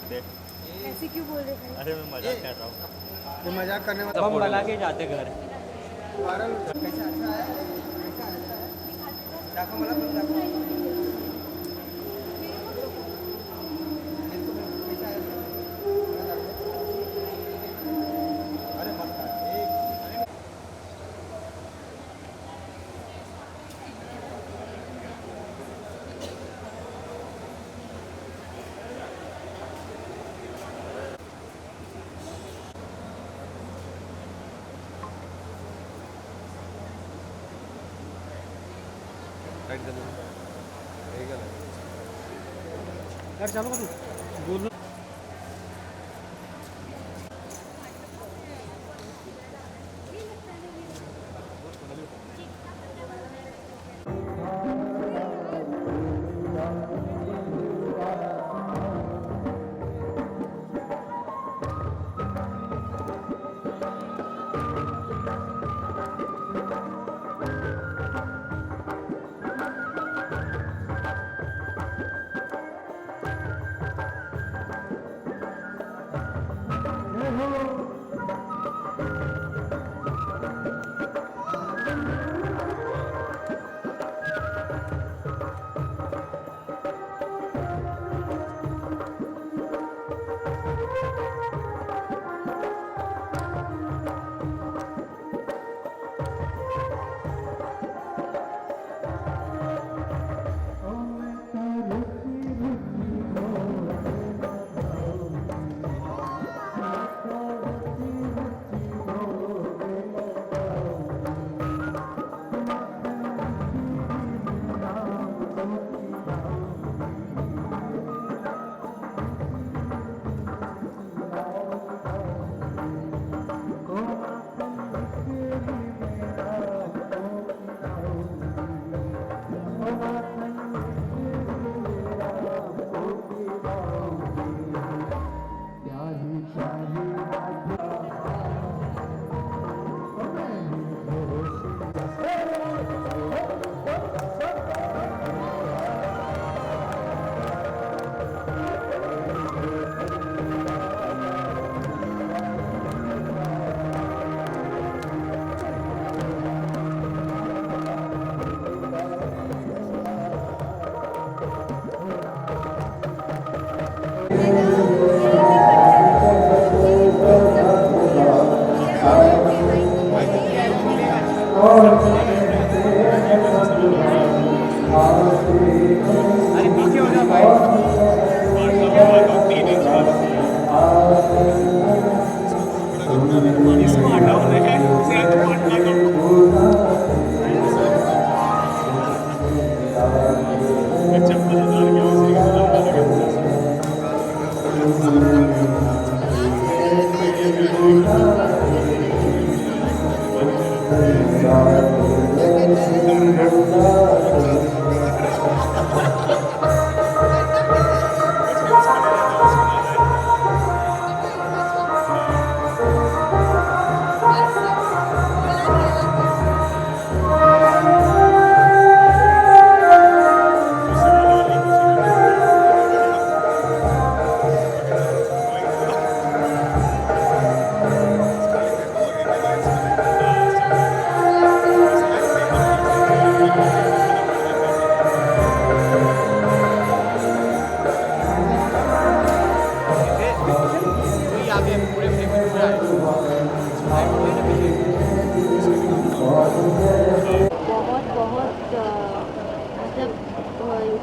ऐसे क्यों बोल रहे हैं? अरे मैं मजाक कर रहा हूँ। ये मजाक करने वाला बम लगा के जाते घर। वायरल कैसा अच्छा है, कैसा अच्छा है, दाखव मला पण दाखव, कैसा है मला दाखव. अरे मस्त आहे एक. यार चालू कर बोल. अरे पीछे हो जा भाई। इसको हटाओ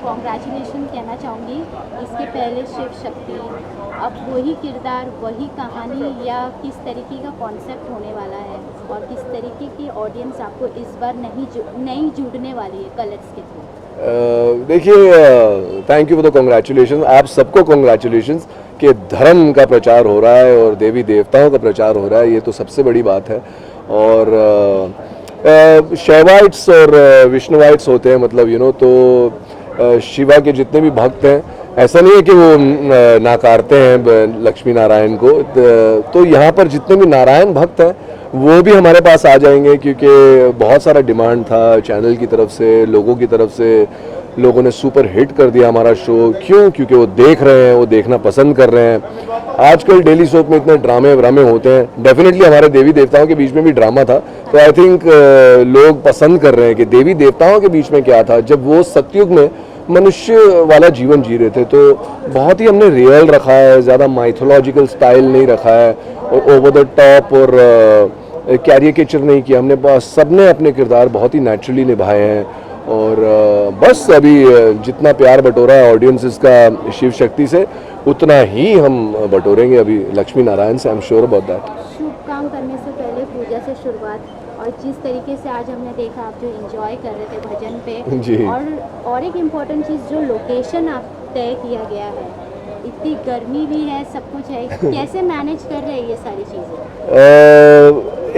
कॉन्ग्रेचुलेशन कहना चाहूँगी। इसके पहले शिव शक्ति, अब वही किरदार वही कहानी, या किस तरीके का कॉन्सेप्ट होने वाला है और किस तरीके की ऑडियंस आपको इस बार नहीं जुड़ने वाली है कलर्स के थ्रू? देखिए, thank you for the congratulation. आप सबको कॉन्ग्रेचुलेशन कि धर्म का प्रचार हो रहा है और देवी देवताओं का प्रचार हो रहा है, ये तो सबसे बड़ी बात है. और शैवाइट्स और विष्णुवाइट्स होते हैं, मतलब तो शिवा के जितने भी भक्त हैं, ऐसा नहीं है कि वो नाकारते हैं लक्ष्मी नारायण को. तो यहाँ पर जितने भी नारायण भक्त हैं वो भी हमारे पास आ जाएंगे, क्योंकि बहुत सारा डिमांड था चैनल की तरफ से, लोगों की तरफ से, लोगों ने सुपर हिट कर दिया हमारा शो। क्यों? क्योंकि वो देख रहे हैं, वो देखना पसंद कर रहे हैं। आजकल डेली सोप में इतने ड्रामे व्रामे होते हैं, डेफिनेटली हमारे देवी देवताओं के बीच में भी ड्रामा था, तो आई थिंक लोग पसंद कर रहे हैं कि देवी देवताओं के बीच में क्या था जब वो सतयुग में मनुष्य वाला जीवन जी रहे थे। तो बहुत ही हमने रियल रखा है, ज़्यादा माइथोलॉजिकल स्टाइल नहीं रखा है और ओवर द टॉप और कैरिकेचर नहीं किया हमने। सबने अपने किरदार बहुत ही नेचुरली निभाए हैं और बस अभी जितना प्यार बटोरा है ऑडियंसेस का शिव शक्ति से, उतना ही हम बटोरेंगे अभी लक्ष्मी नारायण से। I am sure about that. शुभ काम करने से पहले पूजा से शुरुआत, और जिस तरीके से आज हमने देखा आप जो एंजॉय कर रहे थे भजन पे जी। और एक इम्पोर्टेंट चीज़ जो लोकेशन आप तय किया गया है, इतनी गर्मी भी है, सब कुछ है, कैसे मैनेज कर रहे हैं ये सारी चीज़ें?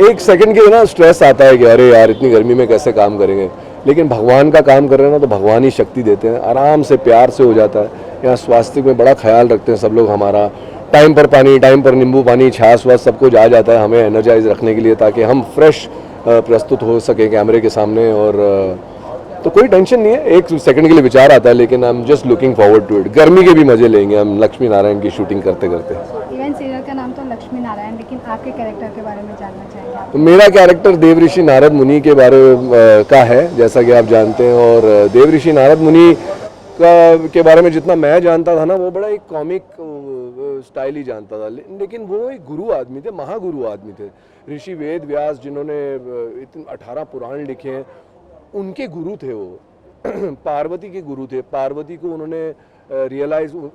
एक सेकंड के लिए ना स्ट्रेस आता है कि अरे यार इतनी गर्मी में कैसे काम करेंगे, लेकिन भगवान का काम कर रहे हैं ना तो भगवान ही शक्ति देते हैं, आराम से प्यार से हो जाता है। यहाँ स्वास्थ्य में बड़ा ख्याल रखते हैं सब लोग हमारा, टाइम पर पानी, टाइम पर नींबू पानी, छाछ वाछ सब कुछ आ जाता है हमें एनर्जाइज रखने के लिए, ताकि हम फ्रेश प्रस्तुत हो सके कैमरे के सामने। और तो कोई टेंशन नहीं है, एक सेकंड के लिए विचार आता है, लेकिन I am just looking forward to it. गर्मी के भी मजे लेंगे हम लक्ष्मी नारायण की शूटिंग करते करते। इवेंट सीरियल का नाम तो लक्ष्मी नारायण, लेकिन आपके कैरेक्टर के बारे में जानना चाहेंगे आप? तो मेरा कैरेक्टर देवऋषि नारद मुनि के बारे का है, जैसा कि आप जानते हैं। और देवऋषि नारद मुनि के बारे में जितना मैं जानता था ना, वो बड़ा एक कॉमिक स्टाइल ही जानता था, लेकिन वो एक गुरु आदमी थे, महागुरु आदमी थे। ऋषि वेद व्यास जिन्होंने इतने 18 पुराण लिखे हैं, उनके गुरु थे वो। पार्वती के गुरु थे। पार्वती को उन्होंने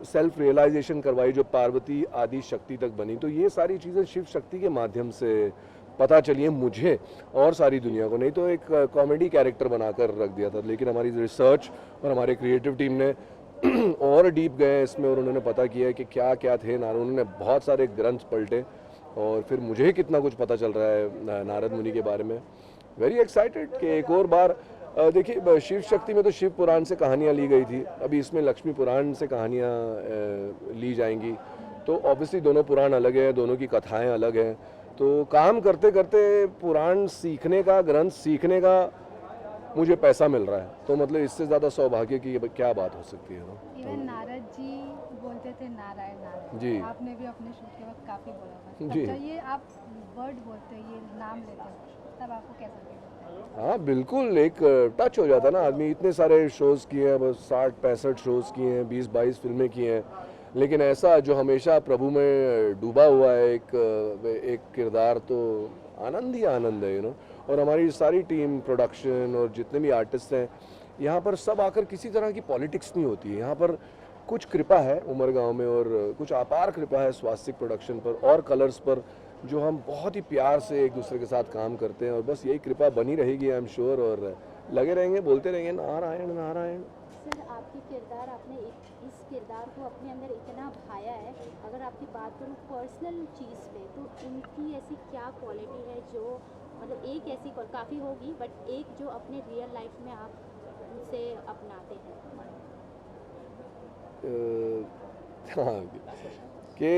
सेल्फ रियलाइजेशन करवाई, जो पार्वती आदि शक्ति तक बनी। तो ये सारी चीज़ें शिव शक्ति के माध्यम से पता चली है मुझे और सारी दुनिया को, नहीं तो एक कॉमेडी कैरेक्टर बनाकर रख दिया था। लेकिन हमारी रिसर्च और हमारे क्रिएटिव टीम ने और डीप गए इसमें और उन्होंने पता किया कि क्या क्या थे नारद। उन्होंने बहुत सारे ग्रंथ पलटे और फिर मुझे कितना कुछ पता चल रहा है नारद मुनि के बारे में। वेरी एक्साइटेड कि एक और बार देखिए, शिव शक्ति में तो शिव पुराण से कहानियाँ ली गई थी, अभी इसमें लक्ष्मी पुराण से कहानियाँ ली जाएंगी। तो ऑब्वियसली दोनों पुराण अलग हैं, दोनों की कथाएं अलग हैं। तो काम करते करते पुराण सीखने का, ग्रंथ सीखने का मुझे पैसा मिल रहा है, तो मतलब इससे ज़्यादा सौभाग्य की क्या बात हो सकती है। इवन नारद जी बोलते थे नारायण नारायण जी। आपने भी अपने शूट के वक्त काफ़ी बोला था। जी। जब ये आप वर्ड बोलते हैं, ये नाम लेते हैं, तब आपको कैसा लगता है? हाँ बिल्कुल, एक टच हो जाता है ना आदमी। इतने सारे शोज़ किए हैं, बस 60-65 शोज़ किए हैं, 20-22 फिल्में की हैं, लेकिन ऐसा जो हमेशा प्रभु में डूबा हुआ है एक किरदार, तो आनंद ही आनंद है, यू नो। और हमारी सारी टीम, प्रोडक्शन और जितने भी आर्टिस्ट हैं यहाँ पर, सब आकर किसी तरह की पॉलिटिक्स नहीं होती है यहाँ पर। कुछ कृपा है उमरगांव में और कुछ अपार कृपा है स्वास्तिक प्रोडक्शन पर और कलर्स पर, जो हम बहुत ही प्यार से एक दूसरे के साथ काम करते हैं। और बस यही कृपा बनी रहेगी, आई एम श्योर, और लगे रहेंगे, बोलते रहेंगे नारायण नारायण। सर, आपकी किरदार, आपने इस किरदार को अपने अंदर इतना भाया है। अगर आपकी बात करूँ पर्सनल चीज़ पे, तो उनकी ऐसी क्या क्वालिटी है जो, मतलब एक ऐसी काफ़ी होगी, बट एक जो अपने रियल लाइफ में आप उनसे अपनाते हैं? हाँ, कि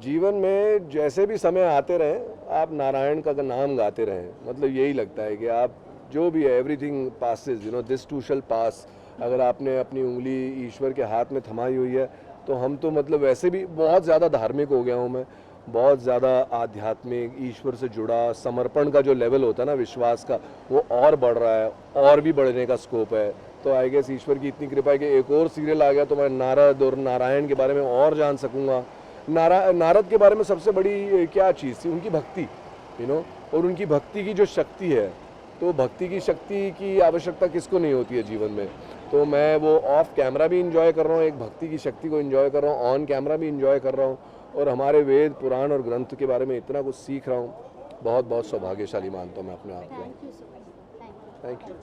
जीवन में जैसे भी समय आते रहें, आप नारायण का नाम गाते रहें। मतलब यही लगता है कि आप जो भी है, everything passes, you know, this too shall pass. अगर आपने अपनी उंगली ईश्वर के हाथ में थमाई हुई है, तो हम तो मतलब वैसे भी बहुत ज़्यादा धार्मिक हो गया हूँ मैं, बहुत ज़्यादा आध्यात्मिक, ईश्वर से जुड़ा, समर्पण का जो लेवल होता है ना, विश्वास का, वो और बढ़ रहा है, और भी बढ़ने का स्कोप है। तो आई गेस ईश्वर की इतनी कृपा है कि एक और सीरियल आ गया तो मैं नारद और नारायण के बारे में और जान सकूँगा। नारद के बारे में सबसे बड़ी क्या चीज़ थी, उनकी भक्ति, यू नो, और उनकी भक्ति की जो शक्ति है। तो भक्ति की शक्ति की आवश्यकता किसको नहीं होती है जीवन में। तो मैं वो ऑफ कैमरा भी इंजॉय कर रहा हूँ, एक भक्ति की शक्ति को इंजॉय कर रहा हूँ, ऑन कैमरा भी इंजॉय कर रहा हूँ, और हमारे वेद पुराण और ग्रंथ के बारे में इतना कुछ सीख रहा हूँ। बहुत बहुत सौभाग्यशाली मानता हूँ मैं अपने आप को। Thank you so much. Thank you.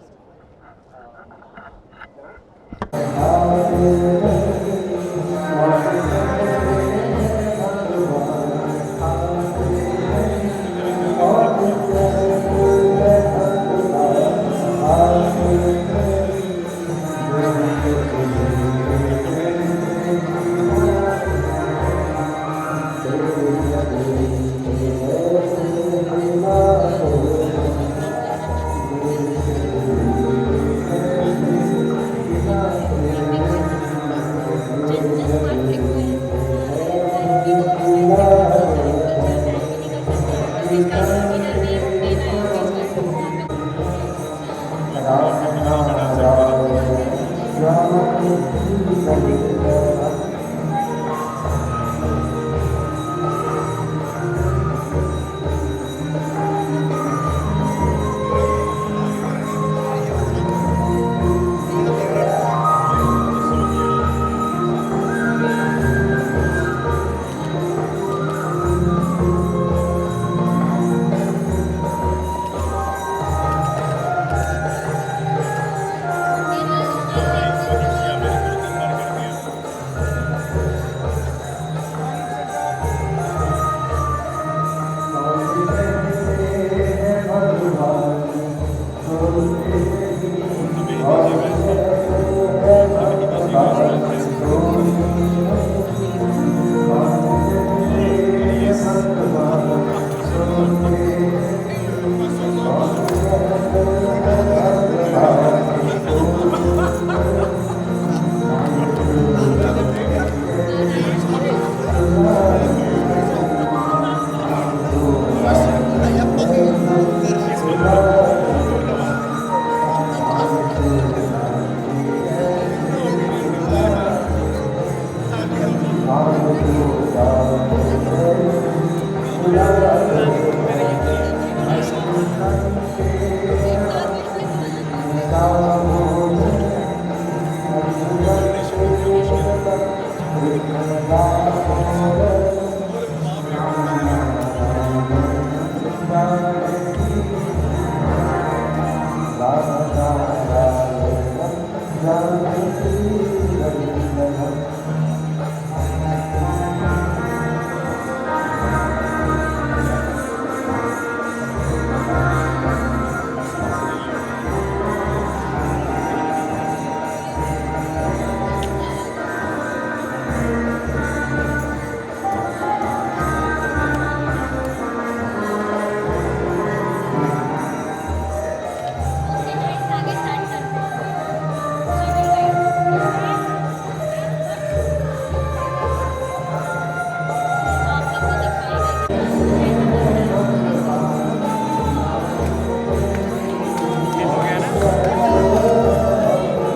हो गया ना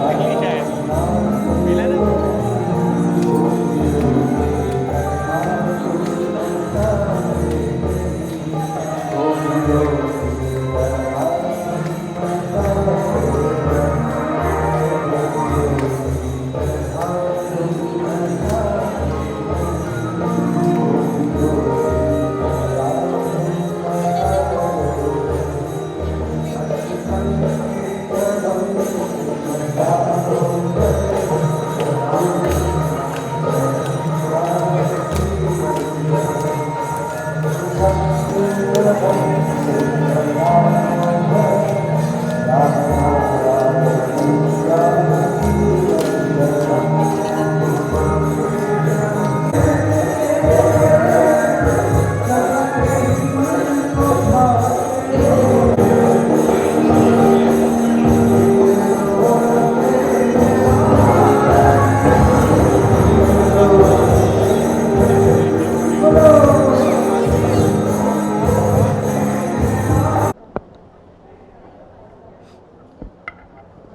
नकली चाय मिला ना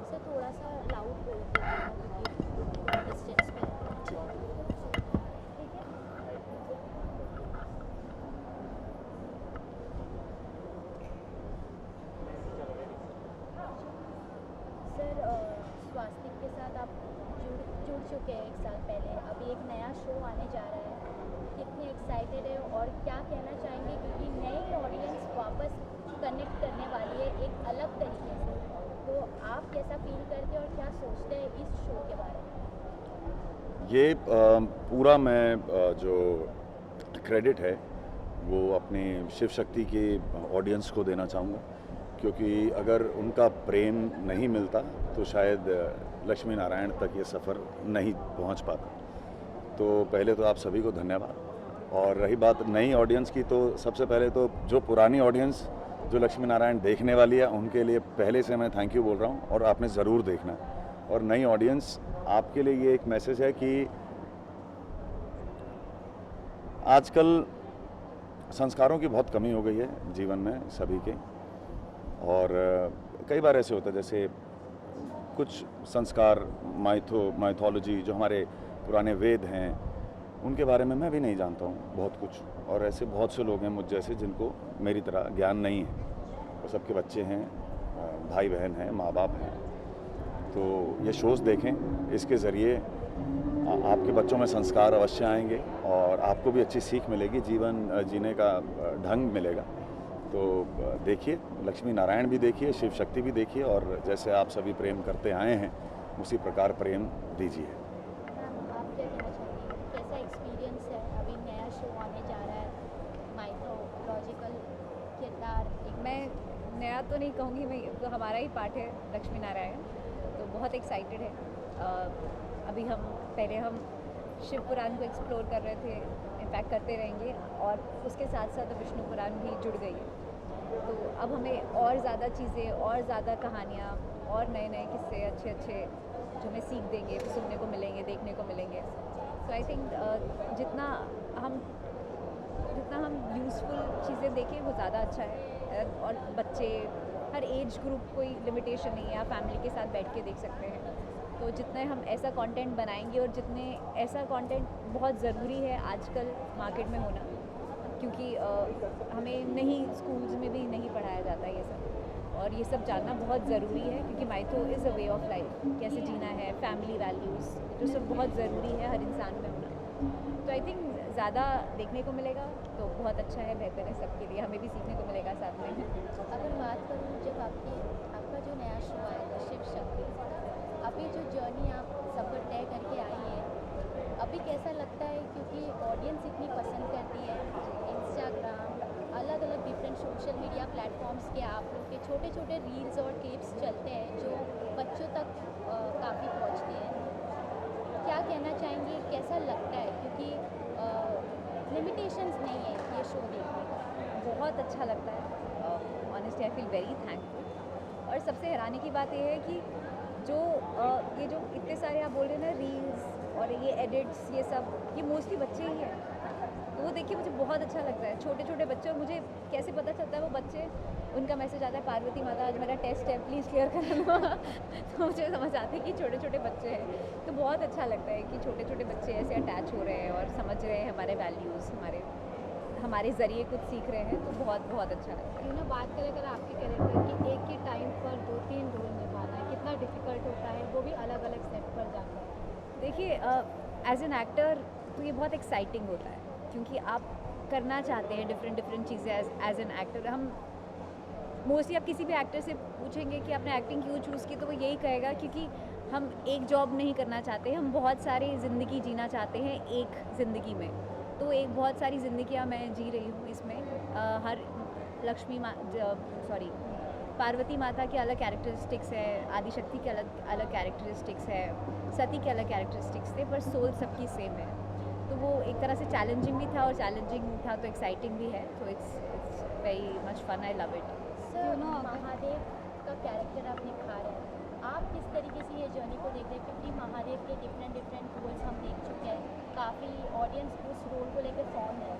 सर थोड़ा सा लाउड बोल दीजिएगा डिस्टेंस पे ठीक है। सर स्वास्तिक के साथ आप जुड़ चुके हैं 1 साल पहले, अभी एक नया शो आने जा रहा है, कितने एक्साइटेड है और क्या कहना चाहेंगे क्योंकि नई ऑडियंस वापस कनेक्ट करने वाली है एक अलग तरीके से, तो आप कैसा फील करते हैं और क्या सोचते हैं इस शो के बारे में? ये पूरा मैं जो क्रेडिट है वो अपनी शिव शक्ति के ऑडियंस को देना चाहूँगा, क्योंकि अगर उनका प्रेम नहीं मिलता तो शायद लक्ष्मी नारायण तक ये सफ़र नहीं पहुंच पाता। तो पहले तो आप सभी को धन्यवाद। और रही बात नई ऑडियंस की, तो सबसे पहले तो जो पुरानी ऑडियंस जो लक्ष्मी नारायण देखने वाली है उनके लिए पहले से मैं थैंक यू बोल रहा हूँ, और आपने ज़रूर देखना है। और नई ऑडियंस आपके लिए ये एक मैसेज है कि आजकल संस्कारों की बहुत कमी हो गई है जीवन में सभी के, और कई बार ऐसे होता है जैसे कुछ संस्कार माइथोलॉजी जो हमारे पुराने वेद हैं उनके बारे में मैं भी नहीं जानता हूँ बहुत कुछ, और ऐसे बहुत से लोग हैं मुझ जैसे जिनको मेरी तरह ज्ञान नहीं है। वो सबके बच्चे हैं, भाई बहन हैं, माँ बाप हैं। तो ये शोज़ देखें, इसके ज़रिए आपके बच्चों में संस्कार अवश्य आएंगे और आपको भी अच्छी सीख मिलेगी, जीवन जीने का ढंग मिलेगा। तो देखिए, लक्ष्मी नारायण भी देखिए, शिव शक्ति भी देखिए, और जैसे आप सभी प्रेम करते आए हैं उसी प्रकार प्रेम दीजिए। आप क्या कहना चाहेंगे, कैसा एक्सपीरियंस है? अभी नया शो आने जा रहा है, माइथोलॉजिकल किरदार। मैं नया तो नहीं कहूँगी, मैं तो हमारा ही पार्ट है लक्ष्मी नारायण, तो बहुत एक्साइटेड है। अभी पहले हम शिव पुराण को एक्सप्लोर कर रहे थे, इनफैक्ट करते रहेंगे, और उसके साथ साथ विष्णु पुराण भी जुड़ गई है। तो अब हमें और ज़्यादा चीज़ें और ज़्यादा कहानियाँ और नए नए किस्से अच्छे जो हमें सीख देंगे, सुनने को मिलेंगे, देखने को मिलेंगे। सो आई थिंक जितना हम यूज़फुल चीज़ें देखें वो ज़्यादा अच्छा है। और बच्चे, हर एज ग्रुप कोई लिमिटेशन नहीं है, आप फैमिली के साथ बैठ के देख सकते हैं। तो जितने हम ऐसा कंटेंट बनाएंगे, और जितने ऐसा कंटेंट बहुत ज़रूरी है आजकल मार्केट में होना, क्योंकि हमें नहीं, स्कूल्स में भी नहीं पढ़ाया जाता ये सब, और ये सब जानना बहुत ज़रूरी है, क्योंकि mytho is a way of life, कैसे जीना है, फैमिली वैल्यूज़, जो सब बहुत ज़रूरी है हर इंसान में होना। तो आई थिंक ज़्यादा देखने को मिलेगा तो बहुत अच्छा है, बेहतर है सबके लिए, हमें भी सीखने को मिलेगा साथ में। अगर बात करूँ, जब आपका जो नया शो आएगा शिव शक्ति, अभी जो जर्नी आप सफ़र तय करके आई है, अभी कैसा लगता है? क्योंकि ऑडियंस इतनी पसंद करती है, इंस्टाग्राम, अलग अलग डिफरेंट सोशल मीडिया प्लेटफॉर्म्स के आप लोग के छोटे छोटे रील्स और क्लिप्स चलते हैं जो बच्चों तक काफ़ी पहुँचते हैं। क्या कहना चाहेंगे, कैसा लगता है? क्योंकि लिमिटेशंस नहीं है ये शो देखने का। बहुत अच्छा लगता है, honestly I feel very thankful. और सबसे हैरानी की बात यह है कि जो ये जो इतने सारे आप बोल रहे हैं ना रील्स और ये एडिट्स, ये सब ये मोस्टली बच्चे ही हैं। तो वो देख के मुझे बहुत अच्छा लगता है, छोटे छोटे बच्चे। और मुझे कैसे पता चलता है वो बच्चे, उनका मैसेज आता है पार्वती माता आज मेरा टेस्ट है प्लीज़ क्लियर करा लो। तो मुझे समझ आता है कि छोटे छोटे बच्चे हैं, तो बहुत अच्छा लगता है कि छोटे छोटे बच्चे ऐसे अटैच हो रहे हैं और समझ रहे हैं हमारे वैल्यूज़, हमारे ज़रिए कुछ सीख रहे हैं, तो बहुत बहुत अच्छा लगता है। ना बात करें अगर आपके कैरेक्टर की, एक ही टाइम पर 2-3 रोल निभाना है, कितना डिफिकल्ट होता है, वो भी अलग अलग सेट पर जाकर? देखिए, एज एन एक्टर तो ये बहुत एक्साइटिंग होता है, क्योंकि आप करना चाहते हैं डिफरेंट चीज़ें एज एन एक्टर। हम मोस्टली आप किसी भी एक्टर से पूछेंगे कि आपने एक्टिंग क्यों चूज़ की, तो वो यही कहेगा क्योंकि हम एक जॉब नहीं करना चाहते, हम बहुत सारी ज़िंदगी जीना चाहते हैं एक ज़िंदगी में। तो एक बहुत सारी ज़िंदगियाँ मैं जी रही हूँ इसमें। हर पार्वती माता के अलग कैरेक्टरिस्टिक्स है, आदिशक्ति के अलग कैरेक्टरिस्टिक्स है, सती के अलग कैरेक्टरिस्टिक्स थे, पर सोल सबकी सेम है। तो वो एक तरह से चैलेंजिंग भी था, और चैलेंजिंग था तो एक्साइटिंग भी है। तो it's very much fun, I love it. Sir, Mahadev का कैरेक्टर आप निभा रहे हैं, आप किस तरीके से ये जर्नी को देख रहे हैं? क्योंकि महादेव के डिफरेंट रोल्स हम देख चुके हैं, काफ़ी ऑडियंस उस रोल को लेकर फॉर्म है,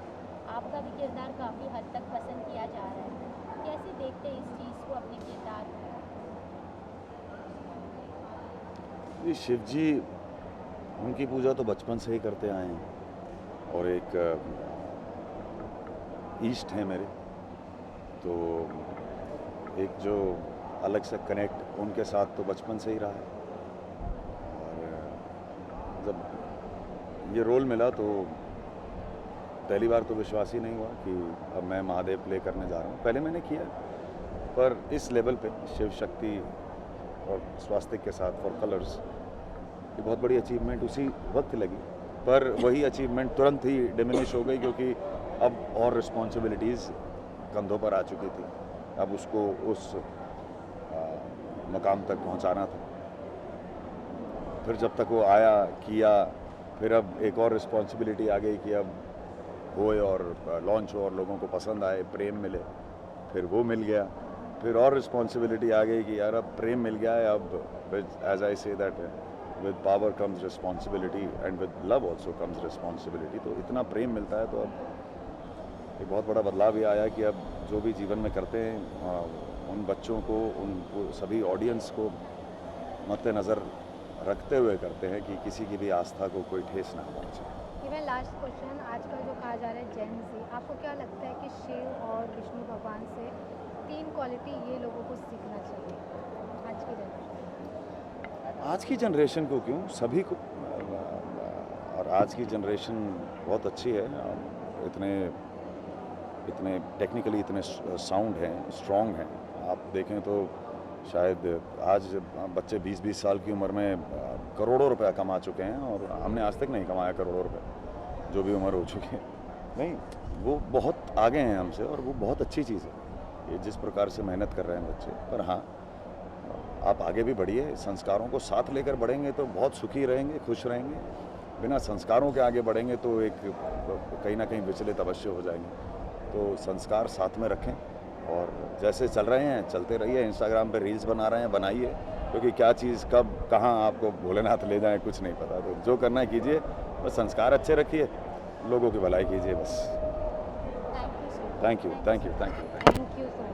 आपका भी किरदार काफ़ी हद तक पसंद किया जा रहा है, कैसे देखते हैं इस चीज़ को अपने किरदार में? ये शिव जी, उनकी पूजा तो बचपन से ही करते आए हैं, और एक ईस्ट है मेरे, तो एक जो अलग से कनेक्ट उनके साथ तो बचपन से ही रहा है। और जब ये रोल मिला तो पहली बार तो विश्वास ही नहीं हुआ कि अब मैं महादेव प्ले करने जा रहा हूँ। पहले मैंने किया, पर इस लेवल पे शिव शक्ति और स्वास्तिक के साथ फॉर कलर्स, ये बहुत बड़ी अचीवमेंट उसी वक्त लगी, पर वही अचीवमेंट तुरंत ही डिमिनिश हो गई, क्योंकि अब और रिस्पॉन्सिबिलिटीज़ कंधों पर आ चुकी थी। अब उसको उस मकाम तक पहुंचाना था। फिर जब तक वो आया किया, फिर अब एक और रिस्पॉन्सिबिलिटी आ गई कि अब होए और लॉन्च हो और लोगों को पसंद आए, प्रेम मिले। फिर वो मिल गया, फिर और रिस्पॉन्सिबिलिटी आ गई कि यार अब प्रेम मिल गया है, अब as I say that with power comes responsibility and with love also comes responsibility. तो इतना प्रेम मिलता है, तो अब एक बहुत बड़ा बदलाव भी आया कि अब जो भी जीवन में करते हैं, उन बच्चों को, उनको सभी ऑडियंस को मद्देनज़र रखते हुए करते हैं कि किसी की भी आस्था को कोई ठेस ना पहुँचे। इवन लास्ट क्वेश्चन, आजकल जो कहा जा रहा है जेन ज़ी, आपको क्या लगता है कि शिव और विष्णु भगवान से 3 क्वालिटी ये लोगों को सीखना चाहिए आज की जनरेशन? आज की जनरेशन को क्यों, सभी को। और आज की जनरेशन बहुत अच्छी है, इतने टेक्निकली इतने साउंड हैं, स्ट्रॉन्ग हैं। आप देखें तो शायद आज बच्चे 20-20 साल की उम्र में करोड़ों रुपया कमा चुके हैं, और हमने आज तक नहीं कमाया करोड़ों रुपए, जो भी उम्र हो चुकी है। नहीं, वो बहुत आगे हैं हमसे, और वो बहुत अच्छी चीज़ है ये, जिस प्रकार से मेहनत कर रहे हैं बच्चे। पर हाँ, आप आगे भी बढ़िए, संस्कारों को साथ लेकर बढ़ेंगे तो बहुत सुखी रहेंगे, खुश रहेंगे। बिना संस्कारों के आगे बढ़ेंगे तो एक कहीं ना कहीं विचलित अवश्य हो जाएंगे। तो संस्कार साथ में रखें, और जैसे चल रहे हैं चलते रहिए। इंस्टाग्राम पे रील्स बना रहे हैं, बनाइए, क्योंकि क्या चीज़ कब कहाँ आपको भोलेनाथ ले जाए कुछ नहीं पता। तो जो करना है कीजिए, बस संस्कार अच्छे रखिए, लोगों की भलाई कीजिए बस। Thank you so much. Thank you, thank you, thank you. Thank you so much.